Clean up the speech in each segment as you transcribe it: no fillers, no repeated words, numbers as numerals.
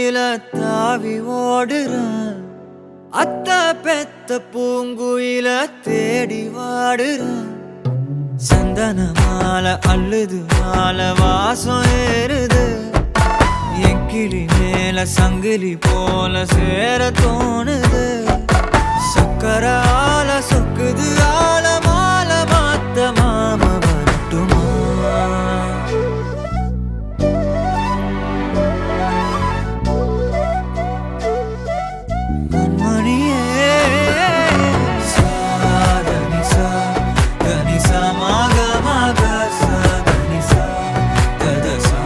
பூங்குயில தாவி ஓடுறான். அத்த பெத்த பூங்குயில தேடி வாடுறான். சந்தன மாலை அள்ளுது மாலை வாசம் ஏறுது. என் கிளி மேல சங்கிலி போல சேர தோணுது. சக்கர ஆல சொக்குது ஆல மால மாத்த மாம வரட்டுமா? கண்மணியே சாதனி சா கனி சா மாக மாக சா கனி சா கத சா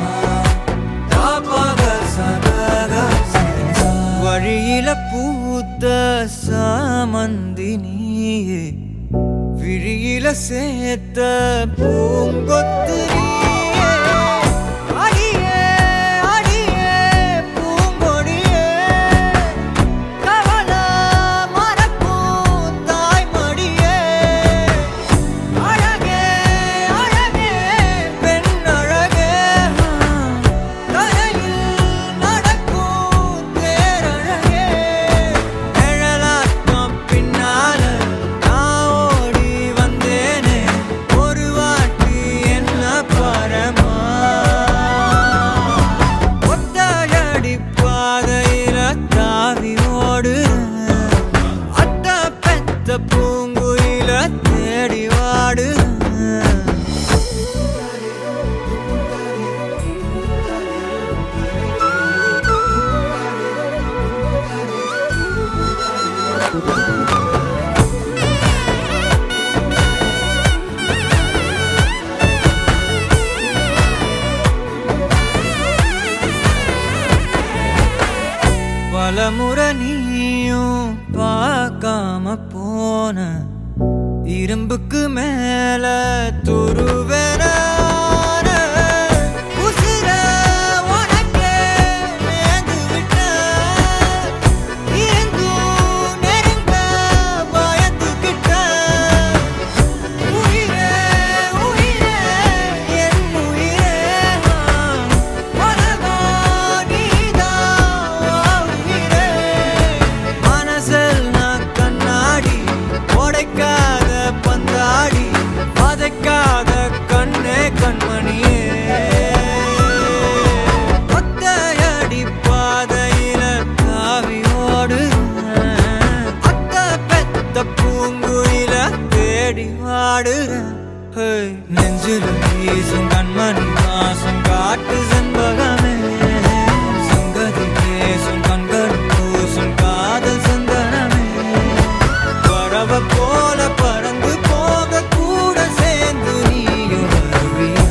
தாபக சதக சிதனி சா. வழியில பூத்த சாமந்தி நீயே, விழியில சேர்த்த பூங்கொத்து நீயே. அடியே அடியே பூங்கொடியே, கவல மறக்கும் தாய்மடியே. அழகே அழகே பெண் அழகே, கரையில் நடக்கும் தேரழகே. நிழலாட்டம் பின்னால நான் ஓடி வந்தேனே, ஒரு வாட்டி என்ன பரமா. ஒத்தையடி பாதையில தாவி ஓடுறேன். அத்த பெத்த பூங்குயில தேடி வாடுறேன். பலமுறை நீயும் பார்க்காம போன, இரும்புக்கு மேல துருவென உசிர உனக்கே நேர்ந்து விட்டேன். இருந்தும் நெருங்க பயந்துகிட்டேன். உயிரே உயிரே என் உயிரே, உலகம் நீதான் உயிரே. மனசில் நான் கண்ணாடி உடைக்காத பந்தாடி, வதைக்காத கண்ணே கண்மணியே. ஒத்தையடி பாதையில தாவி ஓடுறேன். அத்த பெத்த பூங்குயில தேடி வாடுறேன். நெஞ்சில வீசும் கண்மணி வாசம் காட்டு செண்பகமே. சங்கதி பேசும் கண்கள் பூசும் காதல் சந்தனமே. பறவை போல பறந்து போக கூட சேர்ந்து நீயும் வருவியா?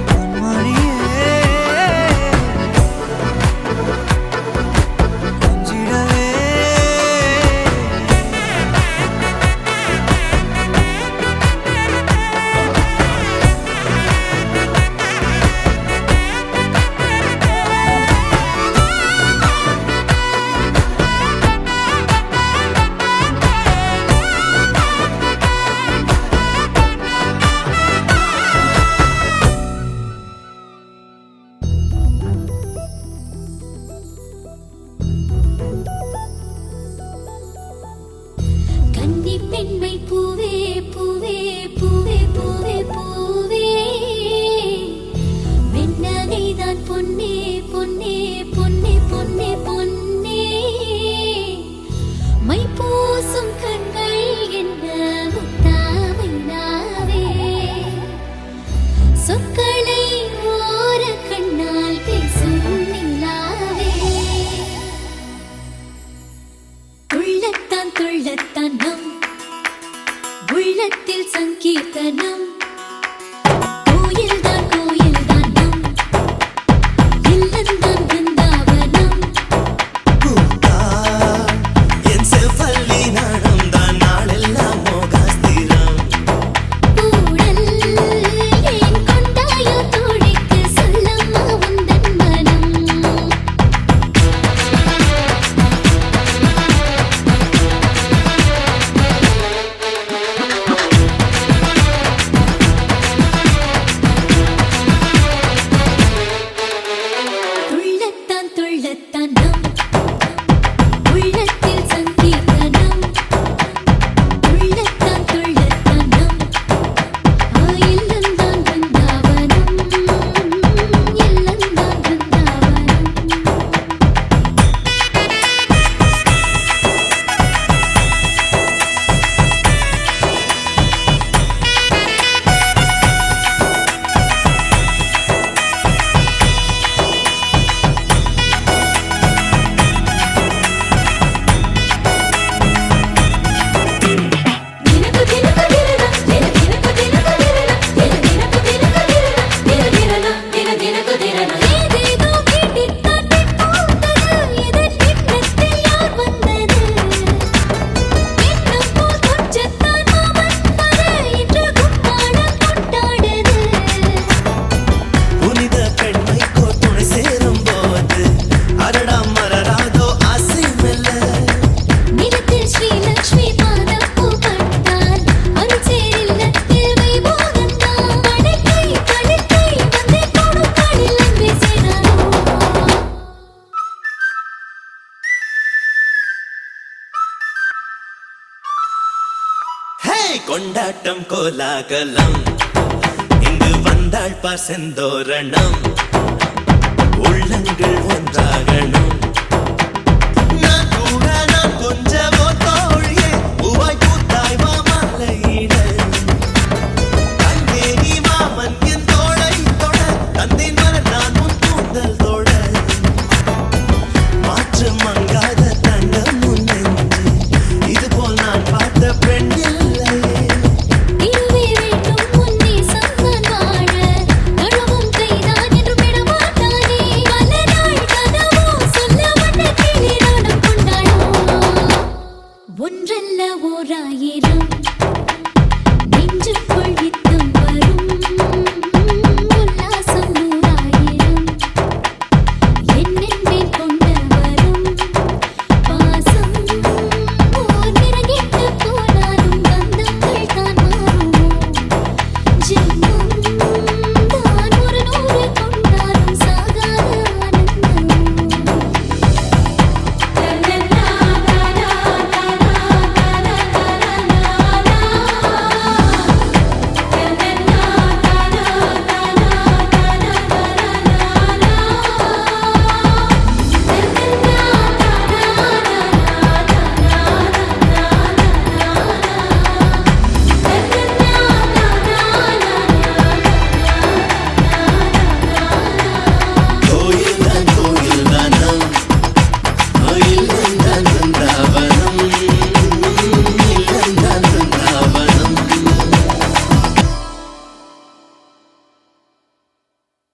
கண்மணியே கொஞ்சிடவே. கன்னி பெண்மை பூவே பூவே பூவே பூவே பூவே, வெண்ணகைதான் பொன்னே பொன்னே பொன்னே பொன்னே பொன்னே. மை பூசும் கண்கள் என்ன முத்தாமை நாவே, சொற்களை ஓர கண்ணால் பேசும் நிலாவே. துள்ளத்தான் துள்ளத்தான் நம் உள்ளத்தில் சங்கீர்த்தனம். கோயில்தான் கோயில்தான் நம் இல்லந்தான் பிருந்தாவனம். பூத்தா என் செவ்வல்லி நடந்தான் நாளெல்லாம் மோகாஸ்திரம். கூடல் ஏன் கொண்டாயோ தோழிக்கு சொல்லம்மா உந்தன் மனம். ஹே கொண்டாட்டம் கோலாகலம் இங்கு வந்தாள் பசந்தோரணம் உள்ளங்கள் ஒன்றாகணும் நான் கூட நான் கொஞ்சமோ தோழியே பூவாய் பூத்தாய் மாமலையிட கண்டே நீ மாமன் என் தோளை தொட தந்தேன் வர நான் உன் கூந்தல் தொட மாற்று மங்காத தங்கம் உன் நெஞ்சு இதுபோல் நான் பார்த்த பெண் இல்லையே இருவே வேண்டும் உன்னே சம்மன் வாழ நழுவும் கைதான் என்று விடமாட்டானே பல நாள் கனவோ சொல்ல வந்த கிளிராடம் கொண்டாடோ ஒன்றல்ல ஓராயிரம் நெஞ்சுக்குள் நித்தம் வரும்